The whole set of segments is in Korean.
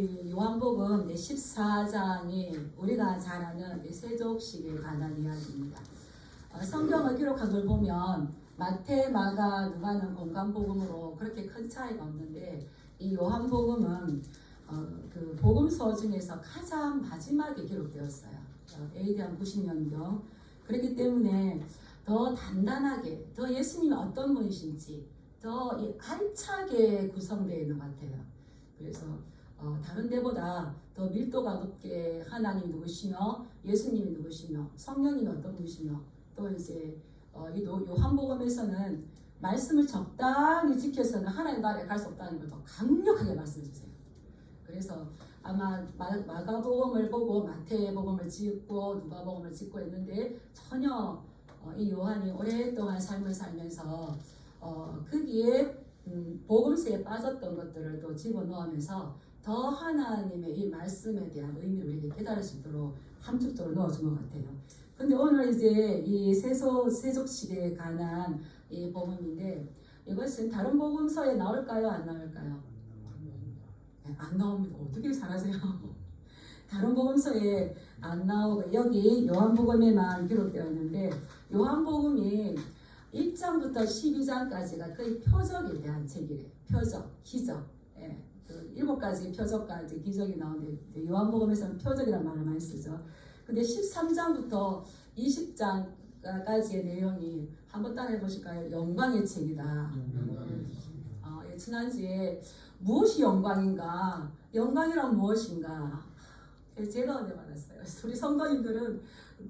이 요한복음 14장이 우리가 잘 아는 세족식에 관한 이야기입니다. 성경을 기록한 걸 보면 마태, 마가, 누가는 공관복음으로 그렇게 큰 차이가 없는데 이 요한복음은 그 복음서 중에서 가장 마지막에 기록되었어요. AD 한 90년경. 그렇기 때문에 더 단단하게, 더 예수님이 어떤 분이신지 더 알차게 구성되어 있는 것 같아요. 그래서 다른 데보다 더 밀도가 높게 하나님 누구시며 예수님이 누구시며 성령님이 어떤 분이시며 또 이제 이 요한복음에서는 말씀을 적당히 지켜서는 하나님 나라에 갈 수 없다는 걸 더 강력하게 말씀해 주세요. 그래서 아마 마가복음을 보고 마태복음을 짓고 누가복음을 짓고 했는데 전혀 이 요한이 오랫동안 삶을 살면서 거기에 복음서에 빠졌던 것들을 또 집어넣으면서 더 하나님의 이 말씀에 대한 의미를 우리에게 깨달을 수 있도록 함축적으로 넣어준 것 같아요. 근데 오늘 이제 이 세족식에 관한 이 복음인데 이것은 다른 복음서에 나올까요? 안 나올까요? 안 나옵니다. 어떻게 잘하세요? 다른 복음서에 안 나오고 여기 요한복음에만 기록되어 있는데 요한복음이 1장부터 12장까지가 거의 표적에 대한 책이래요. 표적, 기적. 예, 그 7가지 표적까지 기적이 나오는데 요한복음에서는 표적이라는 말을 많이 쓰죠. 근데 13장부터 20장까지의 내용이 한번 따라해 보실까요? 영광의 책이다. 예, 지난주에 무엇이 영광인가? 영광이란 무엇인가? 제가 은혜 받았어요. 우리 성도님들은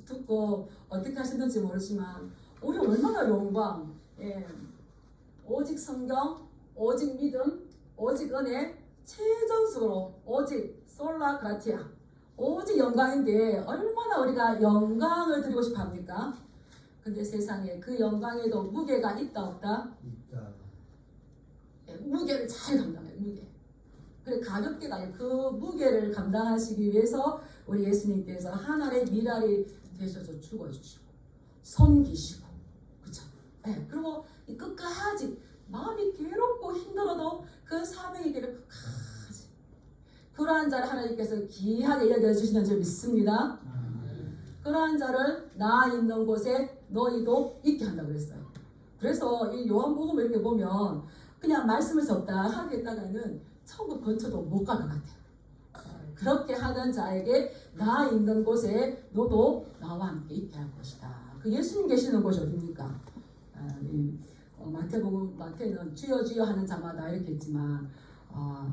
듣고 어떻게 하셨는지 모르지만 우리 얼마나 영광, 예, 오직 성경, 오직 믿음, 오직 은혜, 최전수로 오직 솔라 그라티아, 오직 영광인데 얼마나 우리가 영광을 드리고 싶어 합니까? 근데 세상에 그 영광에도 무게가 있다 없다? 있다. 예, 무게를 잘 감당해요. 무게. 그래 가볍게 가요. 그 무게를 감당하시기 위해서 우리 예수님께서 하늘의 미랄이 되셔서 죽어주시고 섬기시고 그렇죠? 네, 그리고 끝까지 마음이 괴롭고 힘들어도 그 사명의 길을 끝까지 그러한 자를 하나님께서 귀하게 여겨주시는 줄 믿습니다. 그러한 자를 나 있는 곳에 너희도 있게 한다고 그랬어요. 그래서 이 요한복음을 이렇게 보면 그냥 말씀을 적다 하겠다가는 천국 근처도 못 갈 것 같아요. 그렇게 하는 자에게 나 있는 곳에 너도 나와 함께 있게 할 것이다. 그 예수님 계시는 곳이 어디입니까? 마태는 주여 주여 하는 자마다 이렇게 했지만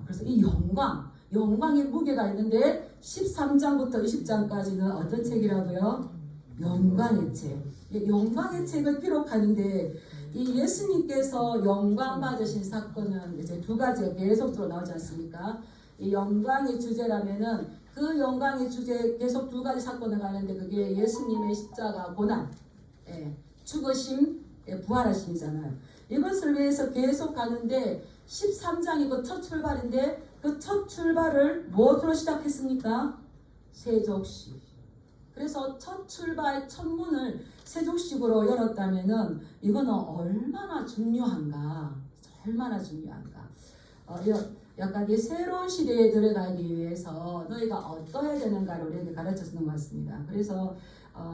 그래서 이 영광의 무게가 있는데 13장부터 20장까지는 어떤 책이라고요? 영광의 책. 영광의 책을 기록하는데 이 예수님께서 영광 받으신 사건은 이제 두 가지가 계속적으로 나오지 않습니까? 이 영광의 주제라면은 그 영광의 주제 계속 두 가지 사건을 가는데 그게 예수님의 십자가 고난, 죽으심, 부활하심이잖아요. 이것을 위해서 계속 가는데 13장이 그 첫 출발인데 그 첫 출발을 무엇으로 시작했습니까? 세족식. 그래서 첫 출발, 첫 문을 세족식으로 열었다면은 이거는 얼마나 중요한가, 얼마나 중요한가. 약간 이 새로운 시대에 들어가기 위해서 너희가 어떠해야 되는가를 우리에게 가르쳐 주는 것 같습니다. 그래서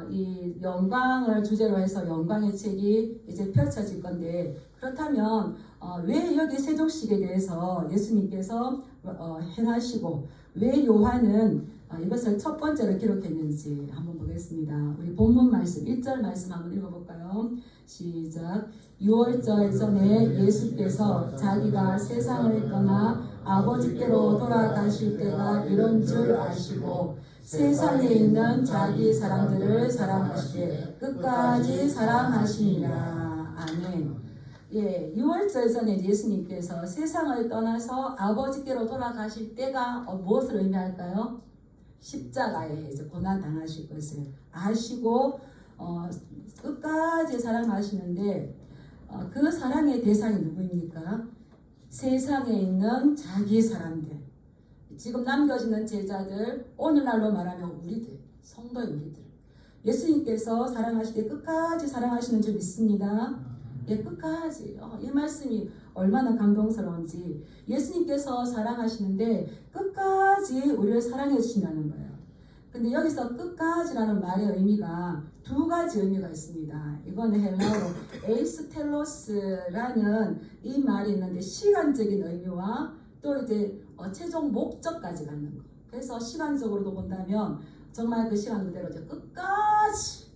이 영광을 주제로 해서 영광의 책이 이제 펼쳐질 건데 그렇다면 왜 여기 세족식에 대해서 예수님께서 행하시고 왜 요한은 이것을 첫 번째로 기록했는지 한번 보겠습니다. 우리 본문 말씀 1절 말씀 한번 읽어볼까요? 시작. 6월절 전에 예수께서 자기가 세상을 떠나 아버지께로 돌아가실 때가 이런 줄 아시고 세상에 있는 자기 사람들을 사랑하시되 끝까지 사랑하시니라. 아멘. 예, 6월절 전에 예수님께서 세상을 떠나서 아버지께로 돌아가실 때가 무엇을 의미할까요? 십자가에 이제 고난 당하실 것을 아시고 끝까지 사랑하시는데 그 사랑의 대상이 누구입니까? 세상에 있는 자기 사람들, 지금 남겨지는 제자들, 오늘날로 말하면 우리들, 성도의 우리들. 예수님께서 사랑하실 때 끝까지 사랑하시는 줄 믿습니다. 예, 끝까지. 이 말씀이 얼마나 감동스러운지. 예수님께서 사랑하시는데 끝까지 우리를 사랑해 주신다는 거예요. 근데 여기서 끝까지라는 말의 의미가 두 가지 의미가 있습니다. 이거는 헬라어로 에이스텔로스라는 이 말이 있는데 시간적인 의미와 또 이제 최종 목적까지 갖는 거. 그래서 시간적으로도 본다면 정말 그 시간 그대로 이제 끝까지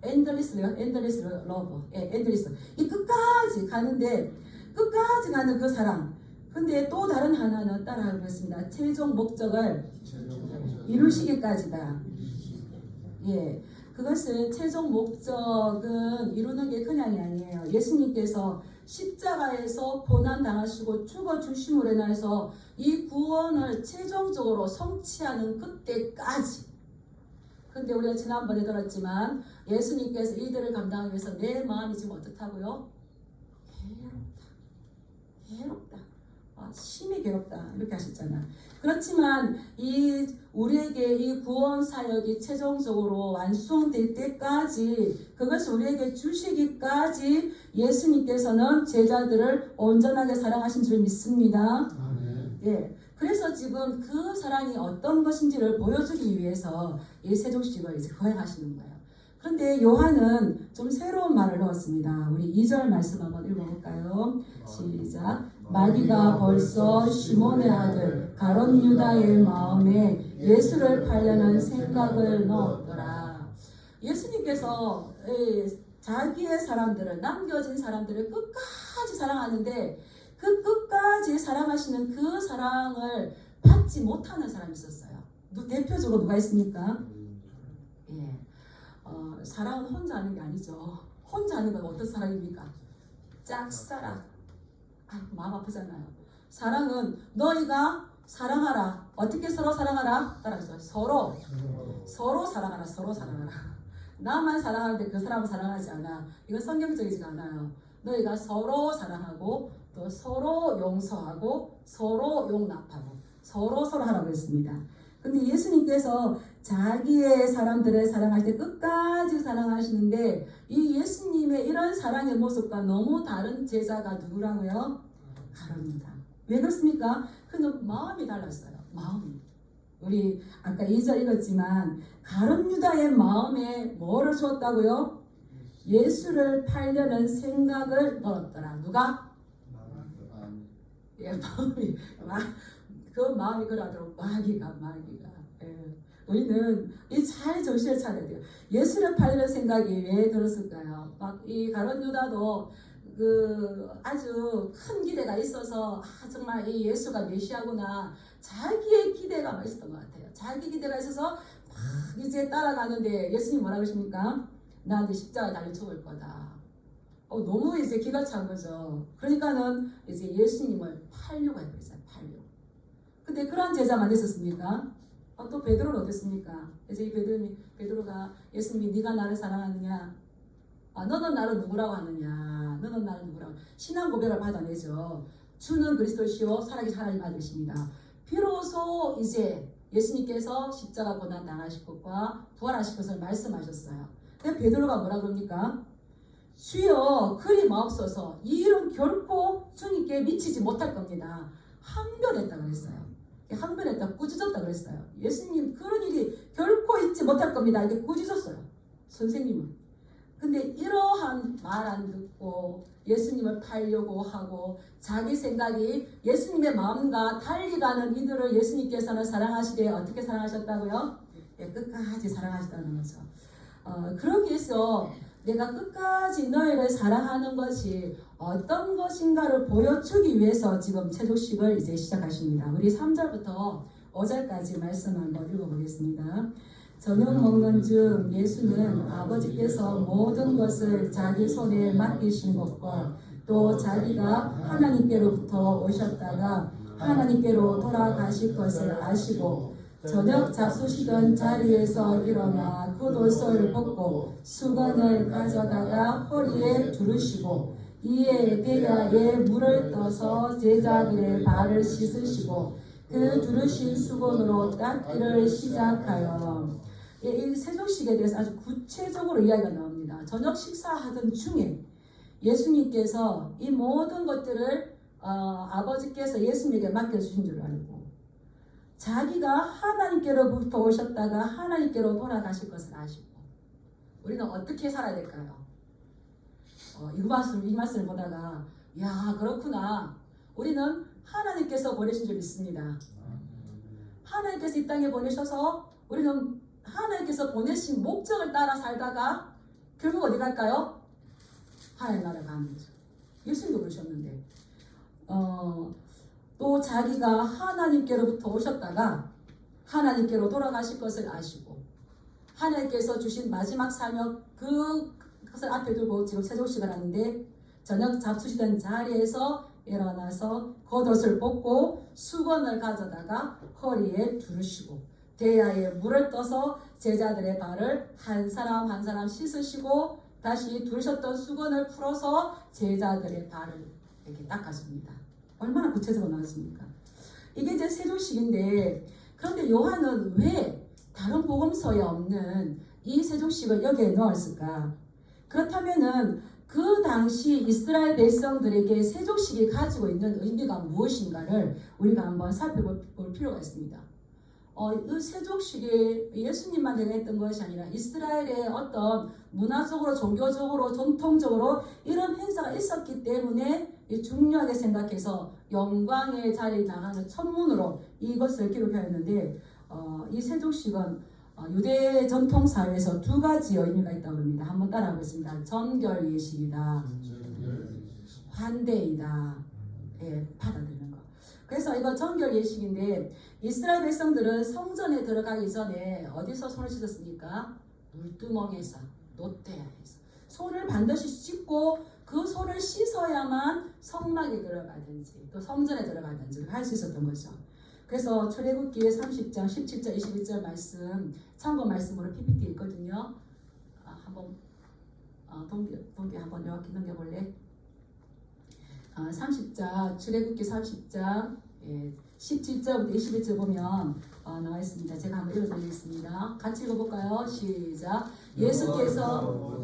엔더리스 러브, 엔더리스 이 끝까지 가는데 끝까지 가는 그 사랑. 근데 또 다른 하나는 따라하고 있습니다. 최종 목적을 이루시기까지다. 예, 그것은 최종 목적은 이루는 게 그냥이 아니에요. 예수님께서 십자가에서 고난 당하시고 죽어 주심으로 인해서 이 구원을 최종적으로 성취하는 그때까지. 근데 우리가 지난번에 들었지만 예수님께서 이들을 감당하기 위해서 내 마음이 지금 어떻다고요? 괴롭다. 심히 괴롭다. 이렇게 하셨잖아. 그렇지만 우리에게 이 구원 사역이 최종적으로 완성될 때까지 그것을 우리에게 주시기까지 예수님께서는 제자들을 온전하게 사랑하신 줄 믿습니다. 예. 그래서 지금 그 사랑이 어떤 것인지를 보여주기 위해서 이 세족식을 이제 거행하시는 거예요. 그런데 요한은 좀 새로운 말을 넣었습니다. 우리 2절 말씀 한번 읽어볼까요? 시작. 마귀가 벌써 시몬의 아들 가롯 유다의 마음에 예수를 팔려는 생각을 넣었더라. 예수님께서 자기의 사람들을, 남겨진 사람들을 끝까지 사랑하는데 그 끝까지 사랑하시는 그 사랑을 받지 못하는 사람이 있었어요. 대표적으로 누가 있습니까? 예. 사랑은 혼자 하는 게 아니죠. 혼자 하는 건 어떤 사랑입니까? 짝사랑. 마음 아프잖아요. 사랑은 너희가 사랑하라. 어떻게 서로 사랑하라? 따라하죠. 서로 사랑하라. 서로 사랑하라. 나만 사랑하는데 그 사람은 사랑하지 않아. 이건 성경적이지가 않아요. 너희가 서로 사랑하고 또 서로 용서하고 서로 용납하고 서로 하라고 했습니다. 근데 예수님께서 자기의 사람들을 사랑할 때 끝까지 사랑하시는데 이 예수님의 이런 사랑의 모습과 너무 다른 제자가 누구라고요? 가룟유다. 왜 그렇습니까? 그는 마음이 달랐어요. 마음이. 우리 아까 2절 읽었지만 가룟유다의 마음에 뭐를 주었다고요? 예수를 팔려는 생각을 넣었더라. 누가? 예, 마음이. 그 마음이 그러도록 마귀가. 예. 우리는 잘 정신을 차려야 돼요. 예수를 팔려는 생각이 왜 들었을까요? 막 이 가룟 유다도 아주 큰 기대가 있어서 정말 이 예수가 메시아구나 자기의 기대가 있었던 것 같아요. 자기 기대가 있어서 막 이제 따라가는데 예수님 뭐라고 하십니까? 나한테 십자가에 달려 죽을 거다. 너무 이제 기가 찬 거죠. 그러니까는 이제 예수님을 팔려고 해버렸어요. 근데 그러한 제자만 있었습니까? 또 베드로는 어땠습니까? 그래서 이 베드로가 예수님이 네가 나를 사랑하느냐? 너는 나를 누구라고 하느냐? 너는 나를 누구라고? 신앙 고백을 받아내죠. 주는 그리스도시요 살아계신 하나님 아들이십니다. 비로소 이제 예수님께서 십자가 고난 당하실 것과 부활하실 것을 말씀하셨어요. 근데 베드로가 뭐라 그럽니까? 주여 그리 마옵소서 이 일은 결코 주님께 미치지 못할 겁니다. 항변했다고 했어요. 항변했다, 꾸짖었다 그랬어요. 예수님 그런 일이 결코 있지 못할 겁니다. 이게 꾸짖었어요. 선생님은. 근데 이러한 말 안 듣고 예수님을 팔려고 하고 자기 생각이 예수님의 마음과 달리 가는 이들을 예수님께서는 사랑하시되 어떻게 사랑하셨다고요? 끝까지 사랑하셨다는 거죠. 그러기 위해서 내가 끝까지 너희를 사랑하는 것이 어떤 것인가를 보여주기 위해서 지금 세족식을 이제 시작하십니다. 우리 3절부터 5절까지 말씀 한번 읽어보겠습니다. 저녁 먹는 중 예수는 아버지께서 모든 것을 자기 손에 맡기신 것과 또 자기가 하나님께로부터 오셨다가 하나님께로 돌아가실 것을 아시고 저녁 잡수시던 자리에서 일어나 겉옷을 벗고 수건을 가져다가 허리에 두르시고 이에 대야에 물을 떠서 제자들의 발을 씻으시고 그 두르신 수건으로 닦기를 시작하여 이 세족식에 대해서 아주 구체적으로 이야기가 나옵니다. 저녁 식사하던 중에 예수님께서 이 모든 것들을 아버지께서 예수님에게 맡겨주신 줄 알고 자기가 하나님께로부터 오셨다가 하나님께로 돌아가실 것을 아시고 우리는 어떻게 살아야 될까요? 이 말씀을 보다가 야 그렇구나. 우리는 하나님께서 보내신 줄 믿습니다. 하나님께서 이 땅에 보내셔서 우리는 하나님께서 보내신 목적을 따라 살다가 결국 어디 갈까요? 하나님 나라 가는 거죠. 예수님도 그러셨는데 또 자기가 하나님께로부터 오셨다가 하나님께로 돌아가실 것을 아시고 하나님께서 주신 마지막 사명 그것을 앞에 두고 지금 세족식을 하는데 저녁 잡수시던 자리에서 일어나서 겉옷을 벗고 수건을 가져다가 허리에 두르시고 대야에 물을 떠서 제자들의 발을 한 사람 한 사람 씻으시고 다시 두르셨던 수건을 풀어서 제자들의 발을 이렇게 닦아줍니다. 얼마나 구체적으로 나왔습니까? 이게 이제 세족식인데 그런데 요한은 왜 다른 복음서에 없는 이 세족식을 여기에 넣었을까? 그렇다면은 그 당시 이스라엘 백성들에게 세족식이 가지고 있는 의미가 무엇인가를 우리가 한번 살펴볼 필요가 있습니다. 이 세족식이 예수님만 대행했던 것이 아니라 이스라엘의 어떤 문화적으로 종교적으로 전통적으로 이런 행사가 있었기 때문에 중요하게 생각해서 영광의 자리에 나가는 천문으로 이것을 기록하였는데 이 세족식은 유대 전통 사회에서 두 가지 의미가 있다고 합니다. 한번 따라하겠습니다. 전결 예식이다, 환대이다, 받아들이는 거. 그래서 이거 전결 예식인데 이스라엘 백성들은 성전에 들어가기 전에 어디서 손을 씻었습니까? 물두멍에서, 노태야에서 손을 반드시 씻고 그 손을 씻어야만 성막에 들어가든지 또 성전에 들어가든지 할 수 있었던 거죠. 그래서 출애굽기 30장 17절 21절 말씀 참고 말씀으로 PPT 있거든요. 한번 동기 한번 이렇게 넘겨볼래? 30장 출애굽기 30장 17절부터 21절 보면 나와 있습니다. 제가 한번 읽어드리겠습니다. 같이 읽어볼까요? 시작. 예수께서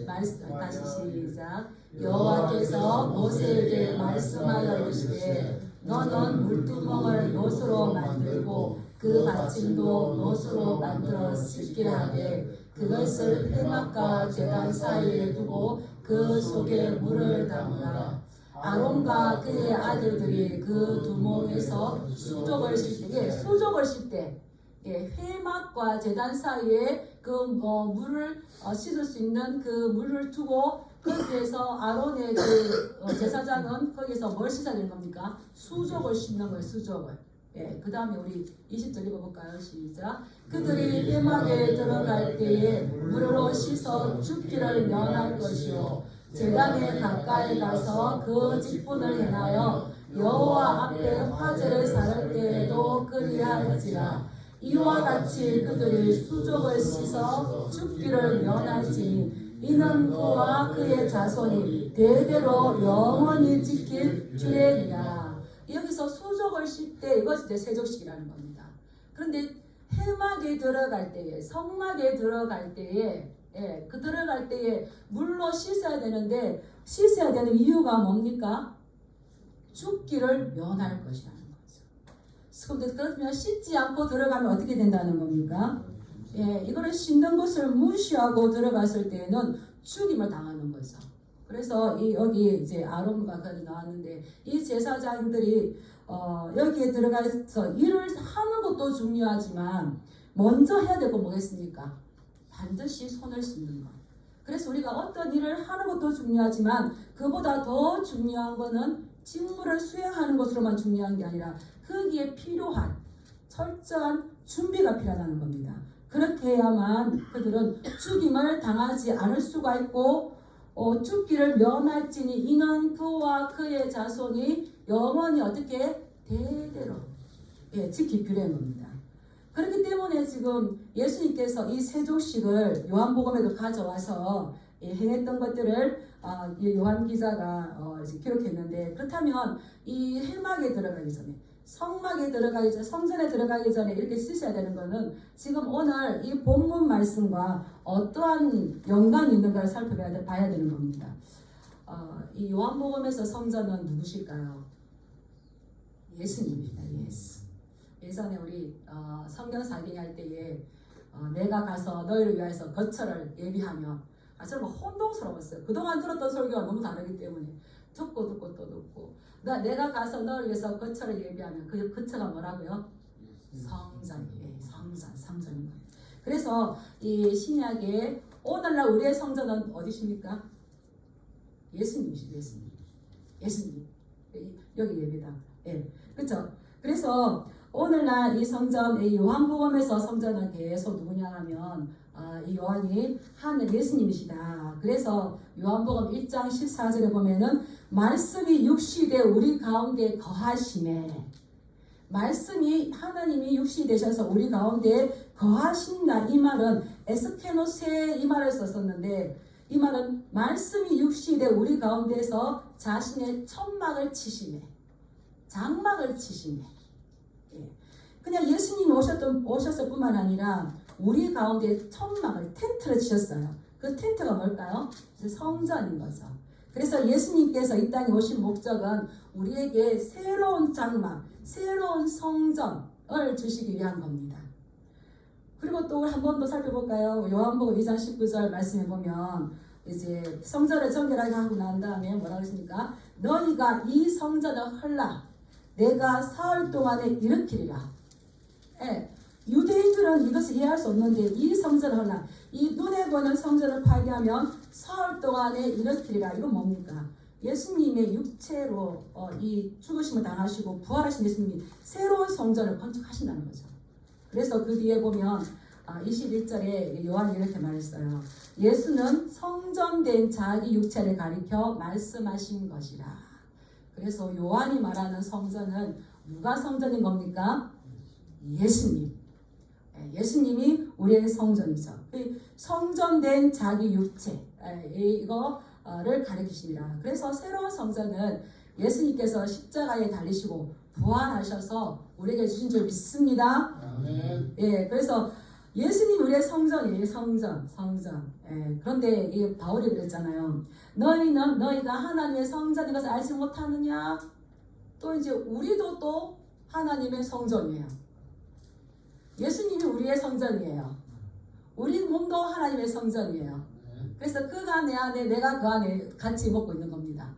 다시 시작. 여호와께서 모세에게 말씀하여 이르시되 너는 물두멍을 노수로 만들고 그 받침도 노수로 만들어 씻기라 하되 그것을 회막과 제단 사이에 두고 그 속에 물을 담으라. 아론과 그의 아들들이 그 두멍에서 수족을 실 때 회막과 제단 사이에 그 물을 씻을 수 있는 그 물을 두고 거기에서 아론의 그 제사장은 거기서 뭘 씻어야 되는 겁니까? 수족을 씻는 거예요. 수족을. 그 다음에 우리 20절 읽어볼까요? 시작. 그들이 회막에 들어갈 때에 물로 씻어 죽기를 면할 것이요 제단에 가까이 가서 그 직분을 행하여 여호와 앞에 화제를 사를 때에도 그리할지라. 이와 같이 그들이 수족을 씻어 죽기를 면할지니 이는 그와 그의 자손이 대대로 영원히 지킬 규례니라. 여기서 수족을 씻 때 이것이 이제 세족식이라는 겁니다. 그런데 회막에 들어갈 때에 성막에 들어갈 때에 들어갈 때에 물로 씻어야 되는데 씻어야 되는 이유가 뭡니까? 죽기를 면할 것이라는 거죠. 그러면 씻지 않고 들어가면 어떻게 된다는 겁니까? 이거를 씻는 것을 무시하고 들어갔을 때에는 죽임을 당하는 거죠. 그래서 여기 이제 아론과 그들이 나왔는데 이 제사장들이 여기에 들어가서 일을 하는 것도 중요하지만 먼저 해야 될 건 뭐겠습니까? 반드시 손을 씻는 것. 그래서 우리가 어떤 일을 하는 것도 중요하지만 그보다 더 중요한 것은 직무를 수행하는 것으로만 중요한 게 아니라 거기에 필요한 철저한 준비가 필요하다는 겁니다. 그렇게 해야만 그들은 죽임을 당하지 않을 수가 있고 죽기를 면할지니 이는 그와 그의 자손이 영원히 어떻게 대대로 지킬 필요한 겁니다. 그렇기 때문에 지금 예수님께서 이 세족식을 요한복음에도 가져와서 행했던 것들을 요한 기자가 기록했는데 그렇다면 이 회막에 들어가기 전에 성막에 들어가기 전에 성전에 들어가기 전에 이렇게 쓰셔야 되는 것은 지금 오늘 이 본문 말씀과 어떠한 연관이 있는가를 봐야 되는 겁니다. 이 요한복음에서 성전은 누구실까요? 예수님입니다. 예수. 예전에 우리 성경 사기행 할 때에 내가 가서 너희를 위하여서 거처를 예비하며 정말 혼동스러웠어요. 그동안 들었던 설교가 너무 다르기 때문에 듣고 또 듣고 내가 가서 너를 위해서 거처를 예비하면 그 거처가 뭐라고요? 성전이에요. 성전인 거예요. 그래서 이 신약에 오늘날 우리의 성전은 어디십니까? 예수님이십니다. 예수님. 여기 예배당. 예. 그렇죠? 그래서 오늘날 이 성전, 이 요한복음에서 성전은 계속 누구냐 하면 이 요한이 하늘 예수님이시다. 그래서 요한복음 1장 14절에 보면은 말씀이 육신이 되 우리 가운데 거하심에, 말씀이 하나님이 육신이 되셔서 우리 가운데 거하신다. 이 말은 에스케노세 이 말을 썼었는데, 이 말은 말씀이 육신이 되 우리 가운데서 자신의 천막을 치시네, 장막을 치시네. 예. 그냥 예수님이 오셨을 뿐만 아니라 우리 가운데 천막을, 텐트를 치셨어요. 그 텐트가 뭘까요? 성전인 거죠. 그래서 예수님께서 이 땅에 오신 목적은 우리에게 새로운 장막, 새로운 성전을 주시기 위한 겁니다. 그리고 또 한 번 더 살펴볼까요? 요한복음 2장 19절 말씀해 보면 이제 성전을 정결하게 하고 난 다음에 뭐라고 했습니까? 너희가 이 성전을 헐라 내가 사흘 동안에 일으키리라. 예, 유대인들은 이것을 이해할 수 없는데 이 성전을 헐라, 이 눈에 보이는 성전을 파괴하면 사흘 동안에 일으키리라. 이건 뭡니까? 예수님의 육체로 이 죽으심을 당하시고 부활하신 예수님이 새로운 성전을 건축하신다는 거죠. 그래서 그 뒤에 보면 21절에 요한이 이렇게 말했어요. 예수는 성전된 자기 육체를 가리켜 말씀하신 것이라. 그래서 요한이 말하는 성전은 누가 성전인 겁니까? 예수님. 예수님이 우리의 성전이죠. 성전된 자기 육체, 이거를 가리키십니다. 그래서 새로운 성전은 예수님께서 십자가에 달리시고 부활하셔서 우리에게 주신 줄 믿습니다. 아멘. 예, 그래서 예수님 우리의 성전이에요. 성전. 예, 그런데 이 바울이 그랬잖아요. 너희가 하나님의 성전인 것을 알지 못하느냐? 또 이제 우리도 또 하나님의 성전이에요. 예수님이 우리의 성전이에요. 우리 몸도 하나님의 성전이에요. 그래서 그가 내 안에, 내가 그 안에 같이 먹고 있는 겁니다.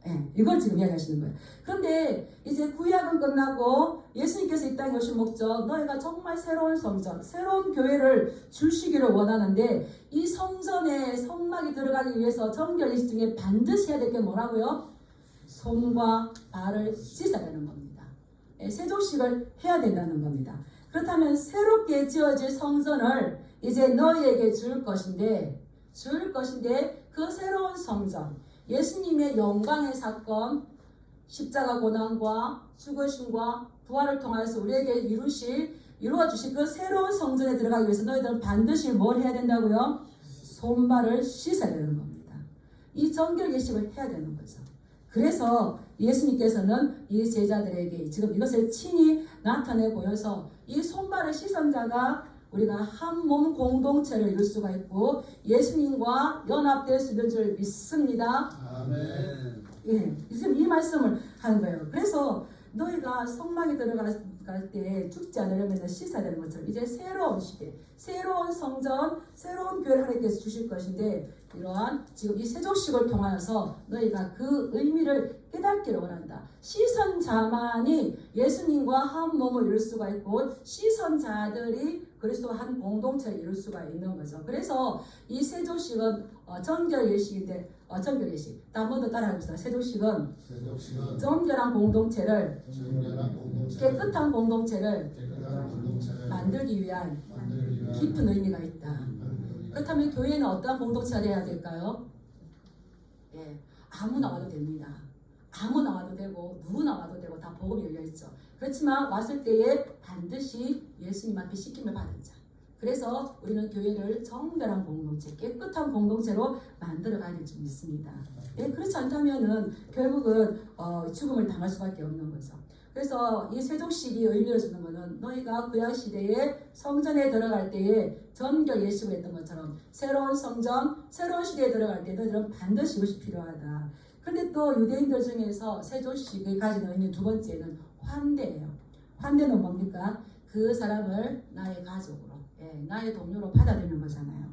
예, 이걸 지금 이야기하시는 거예요. 그런데 이제 구약은 끝나고 예수님께서 이 땅에 오신 목적, 너희가 정말 새로운 성전, 새로운 교회를 주시기를 원하는데 이 성전에 성막이 들어가기 위해서 정결의식 중에 반드시 해야 될 게 뭐라고요? 손과 발을 씻어야 되는 겁니다. 예, 세족식을 해야 된다는 겁니다. 그렇다면 새롭게 지어질 성전을 이제 너희에게 줄 것인데 그 새로운 성전, 예수님의 영광의 사건, 십자가 고난과 죽으심과 부활을 통해서 우리에게 이루어주신 그 새로운 성전에 들어가기 위해서 너희들은 반드시 뭘 해야 된다고요? 손발을 씻어야 되는 겁니다. 이 정결 예식을 해야 되는 거죠. 그래서 예수님께서는 이 제자들에게 지금 이것을 친히 나타내 보여서 이 손발을 씻은 자가 우리가 한 몸 공동체를 이룰 수가 있고 예수님과 연합될 수 있는 줄 믿습니다. 아멘. 예, 지금 이 말씀을 하는 거예요. 그래서 너희가 성막에 들어갈 때 죽지 않으려면 씻어야 되는 것처럼 이제 새로운 시대, 새로운 성전, 새로운 교회를 하나님께서 주실 것인데 이러한 지금 이 세족식을 통하여서 너희가 그 의미를 깨닫기를 원한다. 씻은 자만이 예수님과 한 몸을 이룰 수가 있고 씻은 자들이 그리스도 한 공동체를 이룰 수가 있는 거죠. 그래서 이 세족식은 정결예식인데 정결예식. 한 번 더 따라해봅시다. 세족식은 정결한 공동체를 깨끗한 공동체를 만들기 위한 깊은 의미가 있다. 그렇다면 교회는 어떠한 공동체가 되어야 될까요? 예, 아무나 와도 됩니다. 아무나 와도 되고 누구나 와도 되고 다 복음이 열려있죠. 그렇지만 왔을 때에 반드시 예수님 앞에 씻김을 받은 자, 그래서 우리는 교회를 정결한 공동체, 깨끗한 공동체로 만들어가야 될 줄 믿습니다. 예, 그렇지 않다면은 결국은 죽음을 당할 수밖에 없는 거죠. 그래서 이 세족식이 의미를 주는 것은 너희가 구약 시대에 성전에 들어갈 때에 전결 예식을 했던 것처럼 새로운 성전, 새로운 시대에 들어갈 때 너희들은 반드시 이것이 필요하다. 근데 또 유대인들 중에서 세족식이 가지는 의미 두 번째는 환대예요. 환대는 뭡니까? 그 사람을 나의 가족으로, 나의 동료로 받아들이는 거잖아요.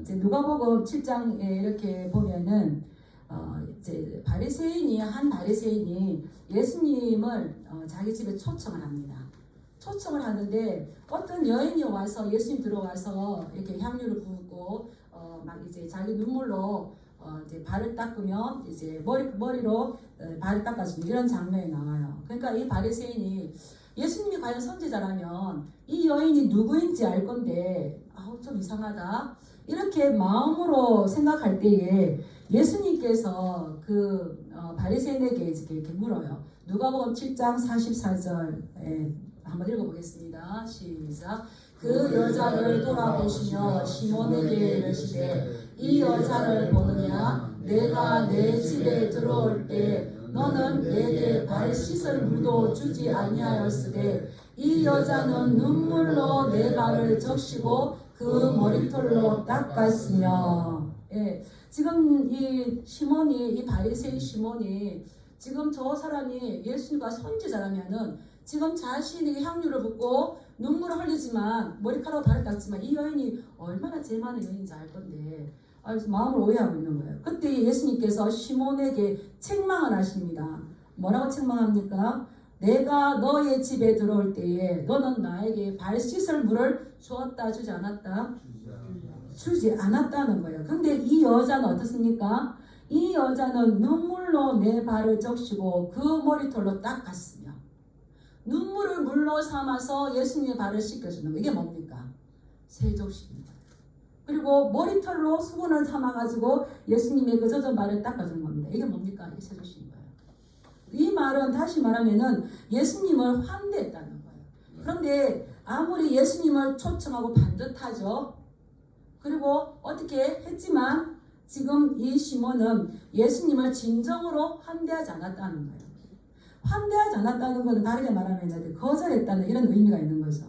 이제 누가복음 7장에 이렇게 보면은 이제 한 바리새인이 예수님을 자기 집에 초청을 합니다. 초청을 하는데 어떤 여인이 와서 예수님 들어와서 이렇게 향유를 붓고 막 이제 자기 눈물로 이제 발을 닦으면 이제 머리로 발을 닦아주는 이런 장면이 나와요. 그러니까 이 바리새인이 예수님이 과연 선지자라면 이 여인이 누구인지 알 건데 좀 이상하다 이렇게 마음으로 생각할 때에 예수님께서 그 바리새인에게 이렇게 물어요. 누가복음 7장 44절에 한번 읽어보겠습니다. 시작. 그 여자를 돌아보시며 시몬에게 이르시되 이 여자를 보느냐? 내가 내 집에 들어올 때 너는 내게 발 씻을 물도 주지 아니하였으되 이 여자는 눈물로 내 발을 적시고 그 머리털로 닦았으며. 예, 지금 이 바리새인 시몬이 지금 저 사람이 예수님과 선지자라면은 지금 자신에게 향유를 붓고 눈물을 흘리지만 머리카락으로 발을 닦지만 이 여인이 얼마나 죄 많은 여인인지 알 건데 마음을 오해하고 있는 거예요. 그때 예수님께서 시몬에게 책망을 하십니다. 뭐라고 책망합니까? 내가 너의 집에 들어올 때에 너는 나에게 발 씻을 물을 주었다 주지 않았다? 주지 않았다는 거예요. 근데 이 여자는 어떻습니까? 이 여자는 눈물로 내 발을 적시고 그 머리털로 닦았으며 눈물을 물로 삼아서 예수님의 발을 씻겨주는 거. 이게 뭡니까? 세족식입니다. 그리고 머리털로 수건을 삼아가지고 예수님의 그 젖은 발을 닦아주는 겁니다. 이게 뭡니까? 이게 세족식인 거예요. 이 말은 다시 말하면은 예수님을 환대했다는 거예요. 그런데 아무리 예수님을 초청하고 반듯하죠. 그리고 어떻게 했지만 지금 이 시몬은 예수님을 진정으로 환대하지 않았다는 거예요. 환대하지 않았다는 것은 다르게 말하면 거절했다는 이런 의미가 있는 거죠.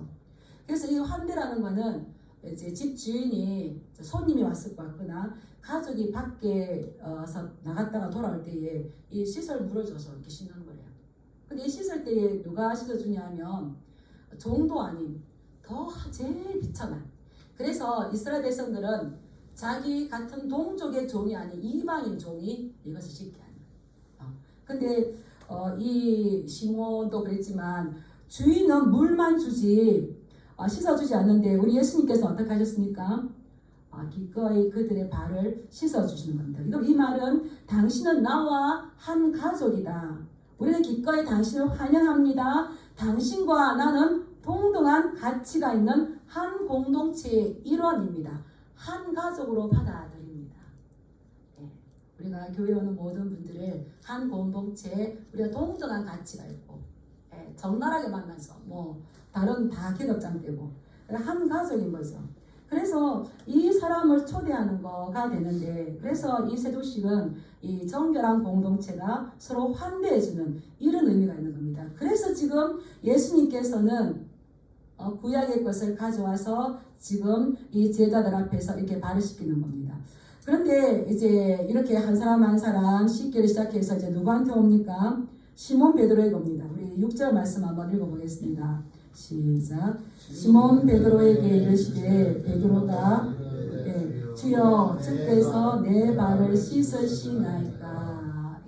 그래서 이 환대라는 것은 이제 집 주인이 손님이 왔을 것 같거나 가족이 밖에서 나갔다가 돌아올 때에 이 씻을 물어줘서 이렇게 씻는 거예요. 근데 이 씻을 때에 누가 씻어주냐 하면 종도 아닌 더 제일 비천한. 그래서 이스라엘 백성들은 자기 같은 동족의 종이 아닌 이방인 종이 이것을 씻게 하는. 근데 이 시몬도 그랬지만 주인은 물만 주지 씻어주지 않는데 우리 예수님께서 어떻게 하셨습니까? 기꺼이 그들의 발을 씻어주시는 겁니다. 이 말은 당신은 나와 한 가족이다. 우리는 기꺼이 당신을 환영합니다. 당신과 나는 동등한 가치가 있는 한 공동체의 일원입니다. 한 가족으로 받아들입니다. 우리가 교회 오는 모든 분들을 한 공동체에 우리가 동등한 가치가 있고 적나라하게 만나서 다른 다 계급장 되고 한 가족인 거죠. 그래서 이 사람을 초대하는 거가 되는데 그래서 이 세족식은 이 정결한 공동체가 서로 환대해주는 이런 의미가 있는 겁니다. 그래서 지금 예수님께서는 구약의 것을 가져와서 지금 이 제자들 앞에서 이렇게 발을 씻기는 겁니다. 그런데 이제 이렇게 한 사람 한 사람 씻기를 시작해서 이제 누구한테 옵니까? 시몬 베드로에게 옵니다. 우리 6절 말씀 한번 읽어보겠습니다. 시작. 시몬 베드로에게 이르시되 베드로가 주여 주께서 내 발을 씻으시나이까.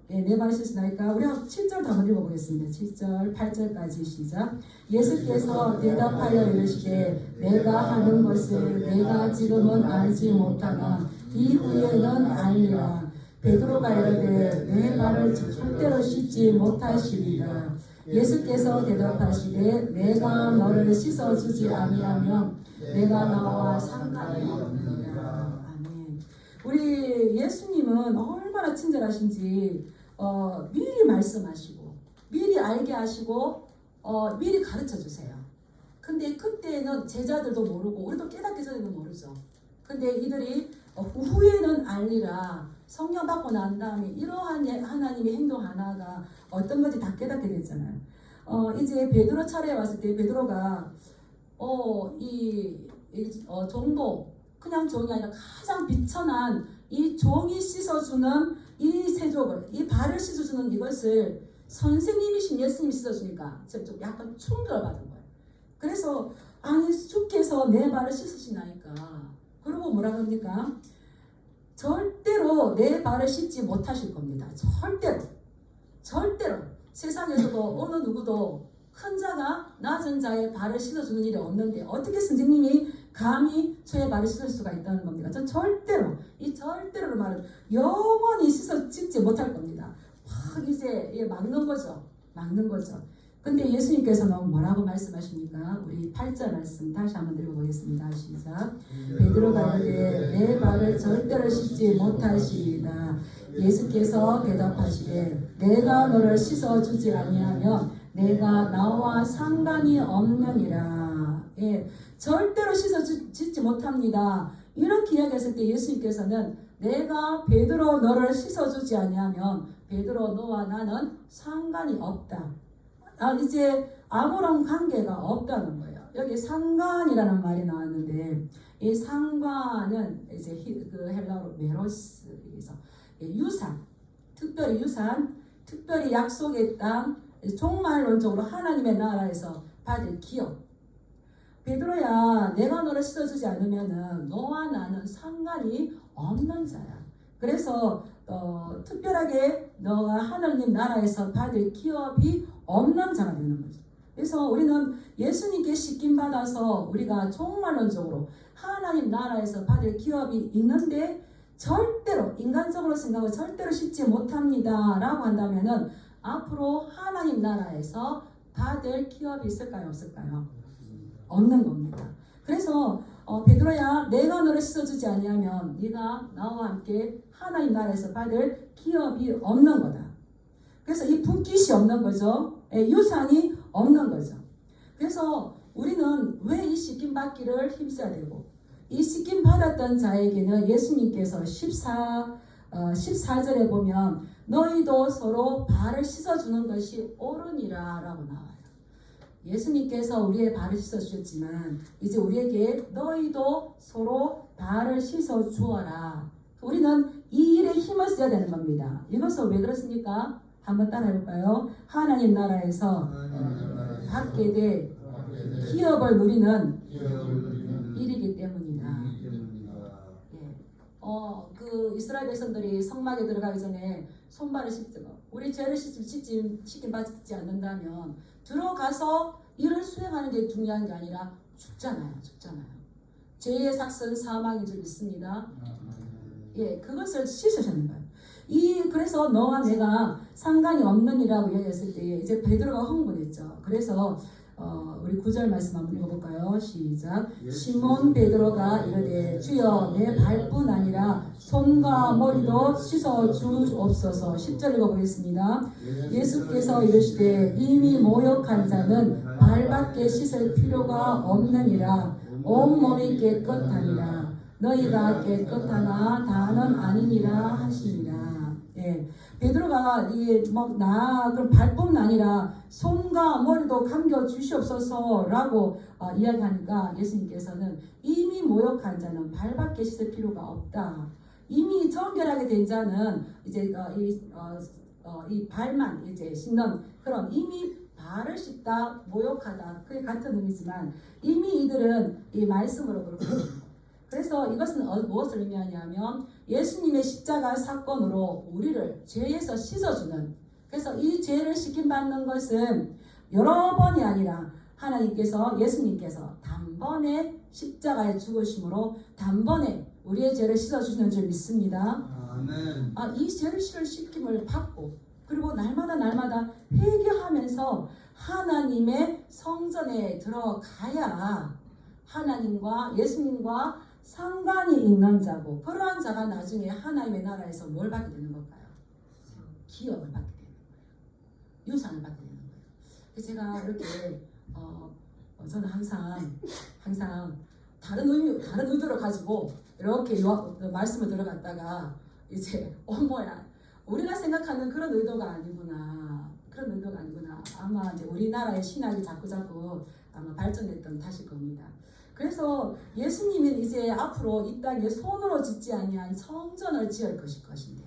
내 발을 씻으나이까. 우리 7절 한번 읽어보겠습니다. 7절 8절까지 시작. 예수께서 대답하여 이르시되 내가 하는 것을 내가 지금은 알지 못하나 이후에는 알리라. 베드로가 이르되 내 발을 절대로 씻지 못하시리라. 예수께서 대답하시되 내가 너를 씻어주지 아니하면 내가 나와 상관이 없느니라. 아멘. 우리 예수님은 얼마나 친절하신지 미리 말씀하시고 미리 알게 하시고 미리 가르쳐 주세요. 근데 그때는 제자들도 모르고 우리도 깨닫기 전에는 모르죠. 근데 이들이 후에는 알리라. 성령 받고 난 다음에 이러한 하나님의 행동 하나가 어떤 건지 다 깨닫게 됐잖아요. 이제 베드로 차례에 왔을 때 베드로가 종도 그냥 종이 아니라 가장 비천한 이 종이 씻어주는 이 세족을, 이 발을 씻어주는 이것을 선생님이신 예수님이 씻어주니까 제가 좀 약간 충격을 받은 거예요. 그래서 아니 주께서 내 발을 씻으시나니까 그리고 뭐라고 합니까? 절대로 내 발을 씻지 못하실 겁니다. 절대로 세상에서도 어느 누구도 큰 자가 낮은 자의 발을 씻어주는 일이 없는데 어떻게 선생님이 감히 저의 발을 씻을 수가 있다는 겁니까? 전 절대로 이 절대로를 말은 영원히 씻지 못할 겁니다. 막 이제 막는 거죠. 근데 예수님께서는 뭐라고 말씀하십니까? 우리 8절 말씀 다시 한번 읽어보겠습니다. 시작. 베드로가 이르되 내 발을 절대로 씻지 못하시리다. 예수께서 대답하시되 내가 너를 씻어주지 아니하면 내가 나와 상관이 없느니라. 예, 절대로 씻어주지 못합니다. 이렇게 이야기했을 때 예수님께서는 내가 베드로 너를 씻어주지 아니하면 베드로 너와 나는 상관이 없다. 이제 아무런 관계가 없다는 거예요. 여기 상관이라는 말이 나왔는데 이 상관은 이제 그 헬라어로 메로스에서 유산, 특별히 약속의 땅, 종말론적으로 하나님의 나라에서 받을 기업. 베드로야, 내가 너를 씻어주지 않으면은 너와 나는 상관이 없는 자야. 그래서 특별하게 너가 하나님 나라에서 받을 기업이 없는 자가 되는 거죠. 그래서 우리는 예수님께 씻김 받아서 우리가 종말론적으로 하나님 나라에서 받을 기업이 있는데 절대로 인간적으로 생각하고 절대로 씻지 못합니다 라고 한다면은 앞으로 하나님 나라에서 받을 기업이 있을까요? 없을까요? 없는 겁니다. 그래서 베드로야, 내가 너를 씻어주지 아니하면 네가 나와 함께 하나님 나라에서 받을 기업이 없는 거다. 그래서 이 분깃이 없는 거죠. 유산이 없는 거죠. 그래서 우리는 왜 이 씻김 받기를 힘써야 되고, 이 씻김 받았던 자에게는 예수님께서 14절에 보면 너희도 서로 발을 씻어주는 것이 옳으니라 라고 나와요. 예수님께서 우리의 발을 씻어주셨지만 이제 우리에게 너희도 서로 발을 씻어주어라. 우리는 이 일에 힘을 써야 되는 겁니다. 이것은 왜 그렇습니까? 한번 따라해볼까요? 하나님 나라에서 받게 될 기업을 누리는 일이기 때문이다. 그 이스라엘 백성들이 성막에 들어가기 전에 손발을 씻지, 우리 죄를 씻김 받지 않는다면 들어가서 일을 수행하는 게 중요한 게 아니라 죽잖아요. 죄의 삭은 사망인 줄 믿습니다. 예, 그것을 씻으셨는 거예요. 그래서 너와 내가 상관이 없느니라고 이야기했을 때 이제 베드로가 흥분했죠. 그래서 우리 9절 말씀 한번 읽어볼까요? 시작. 시몬 베드로가 이르되 주여 내 발뿐 아니라 손과 머리도 씻어 주옵소서. 10절 읽어보겠습니다. 예수께서 이르시되 이미 모욕한 자는 발밖에 씻을 필요가 없느니라. 온몸이 깨끗하니라. 너희가 깨끗하나 다는 아니니라 하시니라. 예, 베드로가 그럼 발뿐 아니라 손과 머리도 감겨 주시옵소서라고 이야기하니까 예수님께서는 이미 모욕한 자는 발밖에 씻을 필요가 없다. 이미 정결하게 된 자는 이제 이 발만 이제 씻는 그런 이미 발을 씻다 모욕하다 그게 같은 의미지만 이미 이들은 이 말씀으로 그렇거든요. 그래서 이것은 무엇을 의미하냐면 예수님의 십자가 사건으로 우리를 죄에서 씻어주는, 그래서 이 죄를 씻김받는 것은 여러 번이 아니라 하나님께서 예수님께서 단번에 십자가에 죽으심으로 단번에 우리의 죄를 씻어주시는 줄 믿습니다. 아멘. 이 죄를 씻김을 받고 그리고 날마다 회개하면서 하나님의 성전에 들어가야 하나님과 예수님과 상관이 있는 자고, 그러한 자가 나중에 하나님의 나라에서 뭘 받게 되는 걸까요? 기업을 받게 되는 거예요. 유산을 받게 되는 거예요. 제가 이렇게 저는 항상 다른 의도를 가지고 이렇게 말씀을 들어갔다가 이제 뭐야 우리가 생각하는 그런 의도가 아니구나. 아마 이제 우리나라의 신학이 자꾸 아마 발전했던 탓일 겁니다. 그래서 예수님은 이제 앞으로 이 땅에 손으로 짓지 아니한 성전을 지을 것인데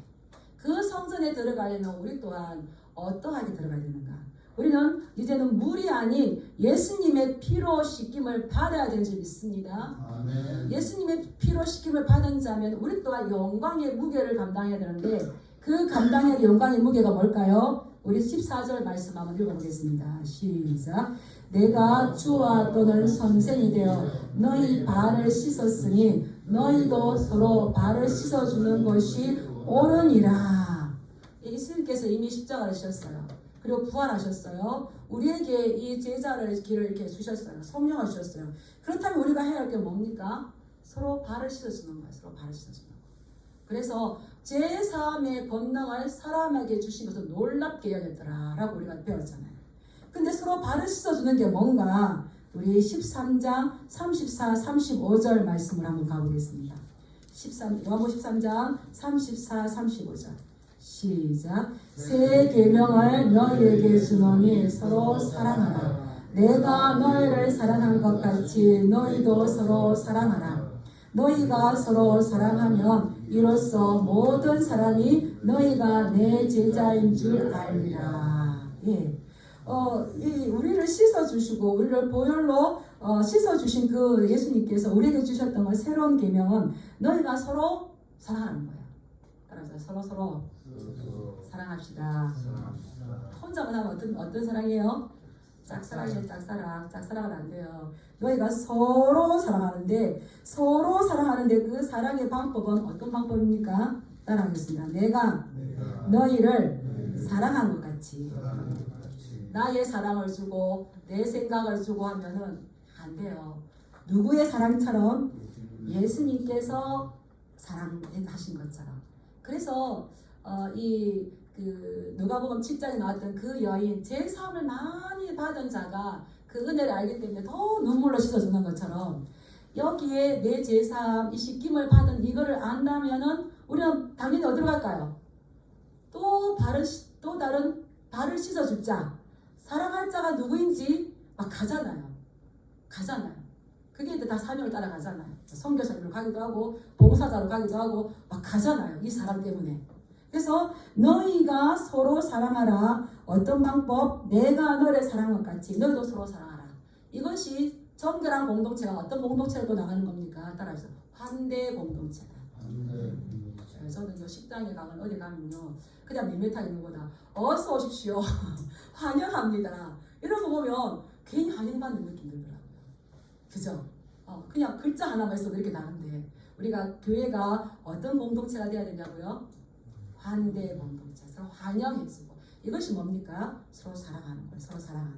그 성전에 들어가려면 우리 또한 어떠하게 들어가야 되는가? 우리는 이제는 물이 아닌 예수님의 피로 씻김을 받아야 되는 줄 믿습니다. 아멘. 예수님의 피로 씻김을 받은 자면 우리 또한 영광의 무게를 감당해야 되는데 그 감당의 영광의 무게가 뭘까요? 우리 14절 말씀 한번 읽어보겠습니다. 시작. 내가 주와 또는 선생이 되어 너희 발을 씻었으니 너희도 서로 발을 씻어주는 것이 옳으니라. 예수님께서 이미 십자가를 지셨어요. 그리고 부활하셨어요. 우리에게 이 제자를 길을 이렇게 주셨어요. 성령을 주셨어요. 그렇다면 우리가 해야 할 게 뭡니까? 서로 발을 씻어주는 거예요. 서로 발을 씻어주는 거예요. 그래서 제3의 권능을 사람에게 주신 것은 놀랍게 여겼더라라고 우리가 배웠잖아요. 근데 서로 발을 씻어주는 게 뭔가? 우리 13장 34, 35절 말씀을 한번 가보겠습니다. 요한복음 13장 34, 35절 시작. 새 계명을 너희에게 주노니 서로 사랑하라. 내가 너희를 사랑한 것 같이 너희도 서로 사랑하라. 너희가 서로 사랑하면 이로써 모든 사람이 너희가 내 제자인 줄 알리라. 예. 우리를 씻어주시고 우리를 보혈로 씻어주신 그 예수님께서 우리에게 주셨던 그 새로운 계명은 너희가 서로 사랑하는 거예요. 따라서 서로 사랑합시다. 혼자만 하면 어떤 사랑이에요? 짝사랑이에요. 짝사랑은 안 돼요. 너희가 서로 사랑하는데 그 사랑의 방법은 어떤 방법입니까? 따라하겠습니다. 내가 너희를 사랑한 것 같이 나의 사랑을 주고 내 생각을 주고 하면은 안 돼요. 누구의 사랑처럼? 예수님께서 사랑하신 것처럼. 그래서 누가복음 7장에 나왔던 그 여인 제사함을 많이 받은 자가 그 은혜를 알기 때문에 더 눈물로 씻어주는 것처럼 여기에 내 제사함 이 씻김을 받은 이거를 안다면은 우리는 당연히 어디로 갈까요? 또 다른 발을 씻어줄 자 사랑할 자가 누구인지 막 가잖아요. 그게 다 사명을 따라가잖아요. 선교사로 가기도 하고 봉사자로 가기도 하고 막 가잖아요. 이 사람 때문에. 그래서 너희가 서로 사랑하라. 어떤 방법? 내가 너를 사랑한 것 같이 너희도 서로 사랑하라. 이것이 정결한 공동체가 어떤 공동체로 나가는 겁니까? 따라서 환대 공동체다. 저는 식당에 가면 어디 가면요 그냥 밋밋하게 있는 거다. 어서 오십시오. 환영합니다. 이런 거 보면 괜히 환영받는 느낌 들더라고요. 그죠? 그냥 글자 하나만 있어도 이렇게 나는데 우리가 교회가 어떤 공동체가 돼야 되냐고요? 환대 공동체, 서로 환영해주고 이것이 뭡니까? 서로 사랑하는 거예요. 서로 사랑하는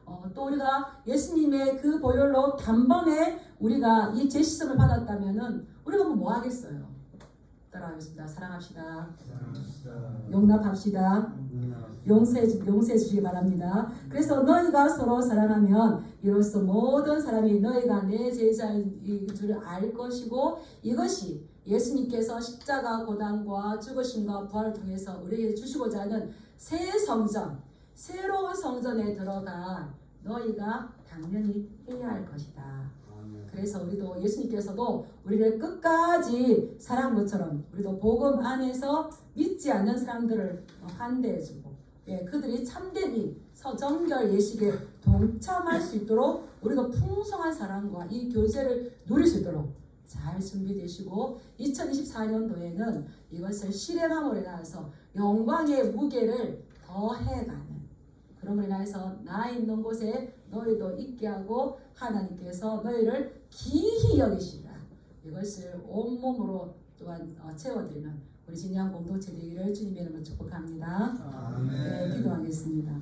거. 또 우리가 예수님의 그 보혈로 단번에 우리가 이 제시점을 받았다면은 우리가 뭐 하겠어요? 따라하겠습니다. 사랑합시다. 용납합시다. 용서해 주시기 바랍니다. 그래서 너희가 서로 사랑하면 이로써 모든 사람이 너희가 내 제자인 줄 알 것이고 이것이 예수님께서 십자가 고난과 죽으심과 부활을 통해서 우리에게 주시고자 하는 새 성전, 새로운 성전에 들어가 너희가 당연히 해야 할 것이다. 그래서 우리도 예수님께서도 우리를 끝까지 사랑한 것처럼 우리도 복음 안에서 믿지 않는 사람들을 환대해주고 그들이 참된 정결 예식에 동참할 수 있도록 우리도 풍성한 사랑과 이 교제를 누릴 수 있도록 잘 준비되시고 2024년도에는 이것을 실행함으로 인하여서 영광의 무게를 더해가는 그럼으로 인하여서 나 있는 곳에 너희도 있게 하고 하나님께서 너희를 기히 여기시라. 이것을 온몸으로 또한 채워드리는 우리 진양 공동체 되기를 주님의 이름으로 축복합니다. 네, 기도하겠습니다.